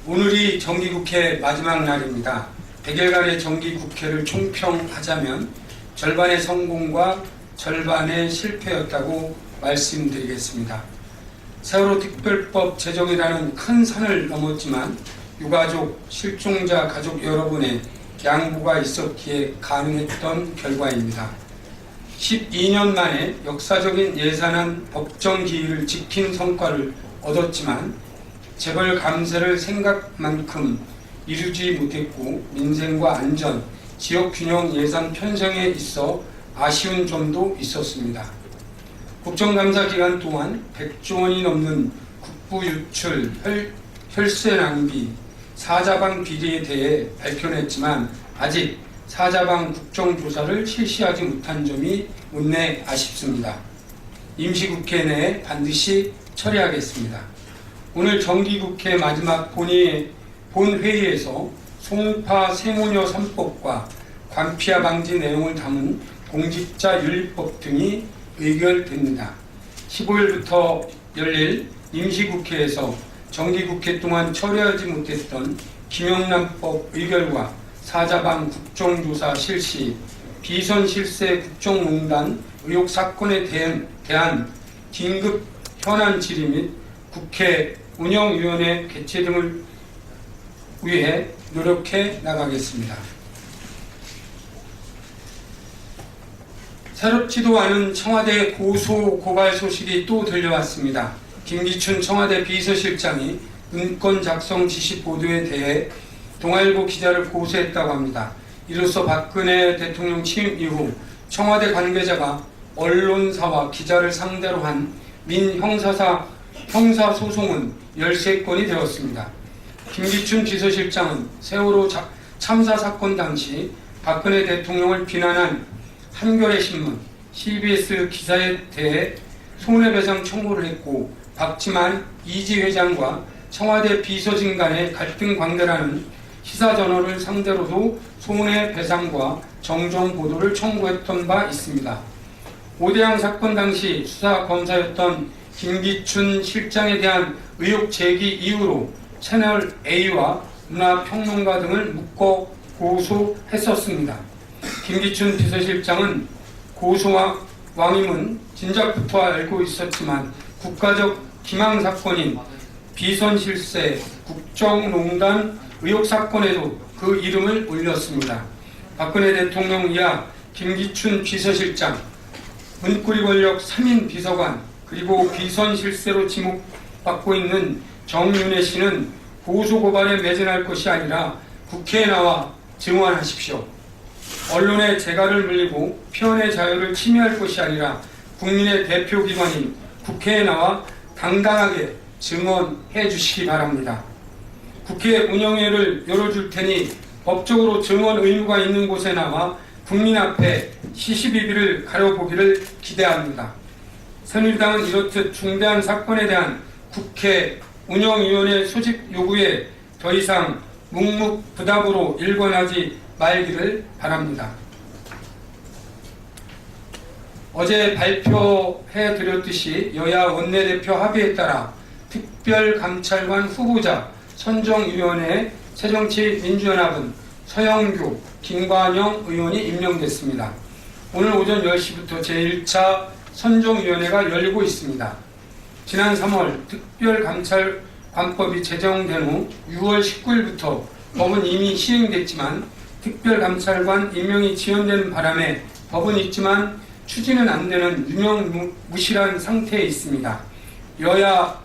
오늘이 정기국회 마지막 날입니다. 100일간의 정기국회를 총평하자면 절반의 성공과 절반의 실패였다고 말씀드리겠습니다. 세월호 특별법 제정이라는 큰 산을 넘었지만 유가족, 실종자 가족 여러분의 양보가 있었기에 가능했던 결과입니다. 12년 만에 역사적인 예산안 법정 기일을 지킨 성과를 얻었지만 재벌 감세를 생각만큼 이루지 못했고 민생과 안전, 지역 균형 예산 편성에 있어 아쉬운 점도 있었습니다. 국정감사 기간 동안 100조 원이 넘는 국부 유출, 혈세 낭비, 사자방 비리에 대해 밝혀냈지만 아직 사자방 국정조사를 실시하지 못한 점이 못내 아쉽습니다. 임시국회 내에 반드시 처리하겠습니다. 오늘 정기국회 마지막 본회의에서 송파 세모녀 3법과 관피아 방지 내용을 담은 공직자윤리법 등이 의결됩니다. 15일부터 열릴 임시국회에서 정기국회 동안 처리하지 못했던 김영란법 의결과 사자방 국정조사 실시, 비선 실세 국정농단 의혹 사건에 대한 긴급 현안 질의 및 국회 운영위원회 개최 등을 위해 노력해 나가겠습니다. 새롭지도 않은 청와대 고소 고발 소식이 또 들려왔습니다. 김기춘 청와대 비서실장이 문건 작성 지시 보도에 대해 동아일보 기자를 고소했다고 합니다. 이로써 박근혜 대통령 취임 이후 청와대 관계자가 언론사와 기자를 상대로 한 형사소송은 13건이 되었습니다. 김기춘 비서실장은 세월호 참사 사건 당시 박근혜 대통령을 비난한 한겨레신문, CBS 기사에 대해 손해배상 청구를 했고 박지만 이지 회장과 청와대 비서진 간의 갈등 관계라는 시사저널을 상대로도 손해배상과 정정 보도를 청구했던 바 있습니다. 오대양 사건 당시 수사검사였던 김기춘 실장에 대한 의혹 제기 이후로 채널A와 문화평론가 등을 묶어 고소했었습니다. 김기춘 비서실장은 고소왕임은 진작부터 알고 있었지만 국가적 기망사건인 비선실세, 국정농단 의혹 사건에도 그 이름을 올렸습니다. 박근혜 대통령 이하 김기춘 비서실장, 문고리 권력 3인 비서관, 그리고 비선실세로 지목받고 있는 정윤회 씨는 고소고발에 매진할 것이 아니라 국회에 나와 증언하십시오. 언론의 재갈을 물리고 표현의 자유를 침해할 것이 아니라 국민의 대표기관인 국회에 나와 당당하게 증언해 주시기 바랍니다. 국회 운영회를 열어줄 테니 법적으로 증언 의무가 있는 곳에 나와 국민 앞에 시시비비를 가려보기를 기대합니다. 새누리당은 이렇듯 중대한 사건에 대한 국회 운영위원회 소집 요구에 더 이상 묵묵부답으로 일관하지 말기를 바랍니다. 어제 발표해 드렸듯이 여야 원내대표 합의에 따라 특별감찰관 후보자 선정위원회 새정치민주연합은 서영교, 김관영 의원이 임명됐습니다. 오늘 오전 10시부터 제1차 선정위원회가 열리고 있습니다. 지난 3월 특별감찰관법이 제정된 후 6월 19일부터 법은 이미 시행됐지만 특별감찰관 임명이 지연되는 바람에 법은 있지만 추진은 안 되는 유명무실한 상태에 있습니다. 여야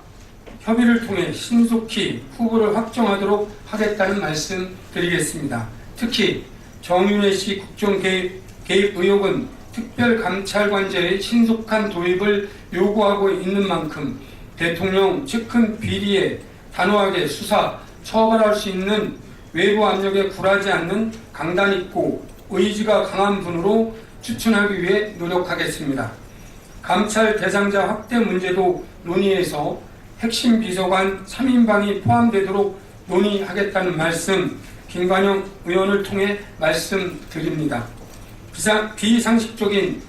협의를 통해 신속히 후보를 확정하도록 하겠다는 말씀 드리겠습니다. 특히 정윤회 씨 국정 개입 의혹은 특별감찰관제의 신속한 도입을 요구하고 있는 만큼 대통령 측근 비리에 단호하게 수사, 처벌할 수 있는 외부 압력에 굴하지 않는 강단 있고 의지가 강한 분으로 추천하기 위해 노력하겠습니다. 감찰 대상자 확대 문제도 논의해서 핵심 비서관 3인방이 포함되도록 논의하겠다는 말씀 김관영 의원을 통해 말씀드립니다. 비상식적인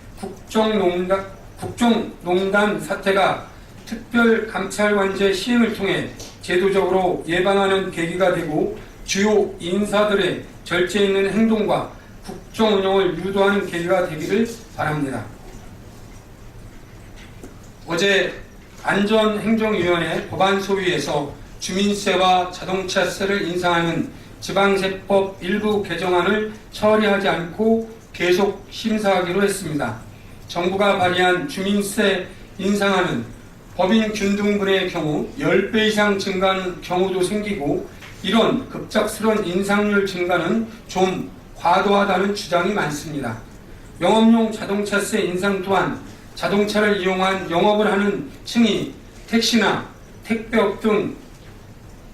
국정농단 사태가 특별감찰관제 시행을 통해 제도적으로 예방하는 계기가 되고 주요 인사들의 절제 있는 행동과 국정 운영을 유도하는 계기가 되기를 바랍니다. 어제 안전행정위원회 법안 소위에서 주민세와 자동차세를 인상하는 지방세법 일부 개정안을 처리하지 않고 계속 심사하기로 했습니다. 정부가 발의한 주민세 인상안은 법인 균등분의 경우 10배 이상 증가하는 경우도 생기고 이런 급작스러운 인상률 증가는 좀 과도하다는 주장이 많습니다. 영업용 자동차세 인상 또한 자동차를 이용한 영업을 하는 층이 택시나 택배업 등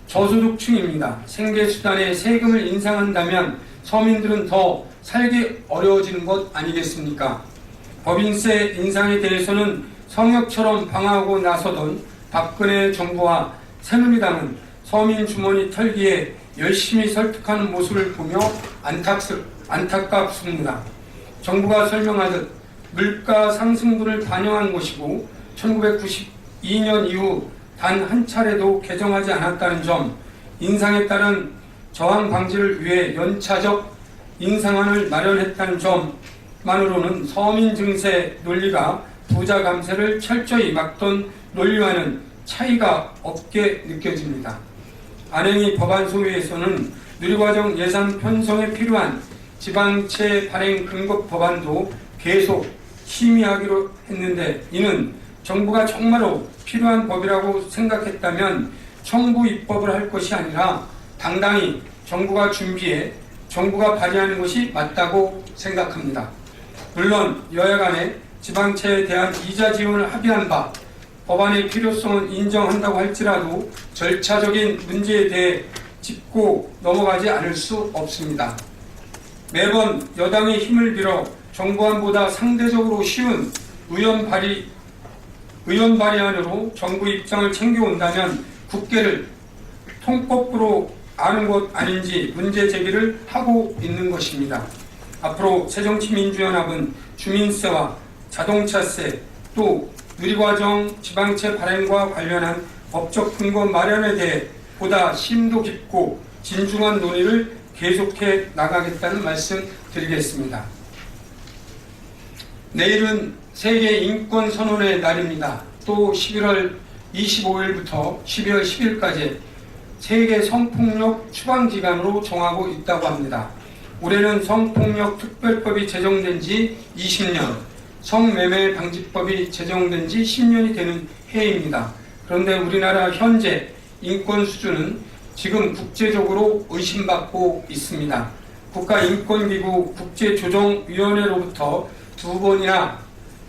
저소득층입니다. 생계수단에 세금을 인상한다면 서민들은 더 살기 어려워지는 것 아니겠습니까? 법인세 인상에 대해서는 성역처럼 방어하고 나서던 박근혜 정부와 새누리당은 서민 주머니 털기에 열심히 설득하는 모습을 보며 안타깝습니다. 정부가 설명하듯 물가 상승분을 반영한 것이고 1992년 이후 단 한 차례도 개정하지 않았다는 점, 인상에 따른 저항 방지를 위해 연차적 인상안을 마련했다는 점만으로는 서민 증세 논리가 부자 감세를 철저히 막던 논리와는 차이가 없게 느껴집니다. 안행위 법안 소위에서는 누리과정 예산 편성에 필요한 지방채 발행 근거 법안도 계속 심의하기로 했는데 이는 정부가 정말로 필요한 법이라고 생각했다면 청구 입법을 할 것이 아니라 당당히 정부가 준비해 정부가 발의하는 것이 맞다고 생각합니다. 물론 여야 간에 지방채에 대한 이자 지원을 합의한 바 법안의 필요성은 인정한다고 할지라도 절차적인 문제에 대해 짚고 넘어가지 않을 수 없습니다. 매번 여당의 힘을 빌어 정부안보다 상대적으로 쉬운 의원 발의안으로 정부 입장을 챙겨온다면 국회를 통법으로 아는 것 아닌지 문제 제기를 하고 있는 것입니다. 앞으로 새정치민주연합은 주민세와 자동차세 또 누리과정 지방채 발행과 관련한 법적 근거 마련에 대해 보다 심도 깊고 진중한 논의를 계속해 나가겠다는 말씀 드리겠습니다. 내일은 세계 인권 선언의 날입니다. 또 11월 25일부터 12월 10일까지 세계 성폭력 추방 기간으로 정하고 있다고 합니다. 올해는 성폭력 특별법이 제정된 지 20년, 성매매 방지법이 제정된 지 10년이 되는 해입니다. 그런데 우리나라 현재 인권 수준은 지금 국제적으로 의심받고 있습니다. 국가인권기구 국제조정위원회로부터 2번이나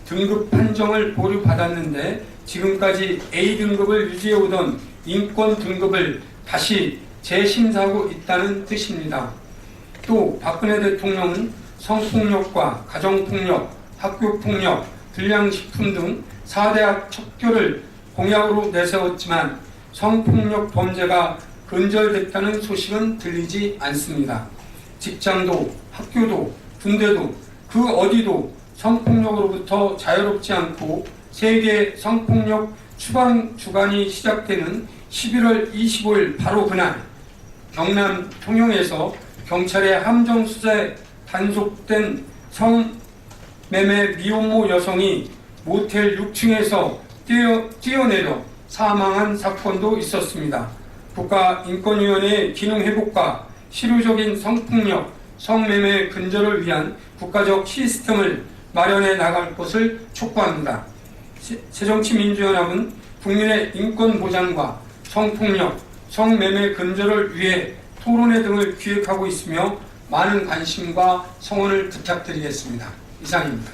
등급 판정을 보류받았는데 지금까지 A등급을 유지해오던 인권 등급을 다시 재심사하고 있다는 뜻입니다. 또 박근혜 대통령은 성폭력과 가정폭력, 학교폭력, 불량식품 등 4대학 척결을 공약으로 내세웠지만 성폭력 범죄가 근절됐다는 소식은 들리지 않습니다. 직장도, 학교도, 군대도 그 어디도 성폭력으로부터 자유롭지 않고 세계 성폭력 추방 주간이 시작되는 11월 25일 바로 그날 경남 통영에서 경찰의 함정 수사에 단속된 성매매 미혼모 여성이 모텔 6층에서 뛰어내려 사망한 사건도 있었습니다. 국가인권위원회의 기능 회복과 실효적인 성폭력, 성매매 근절을 위한 국가적 시스템을 마련해 나갈 것을 촉구합니다. 새정치민주연합은 국민의 인권 보장과 성폭력, 성매매 근절을 위해 토론회 등을 기획하고 있으며 많은 관심과 성원을 부탁드리겠습니다. 이상입니다.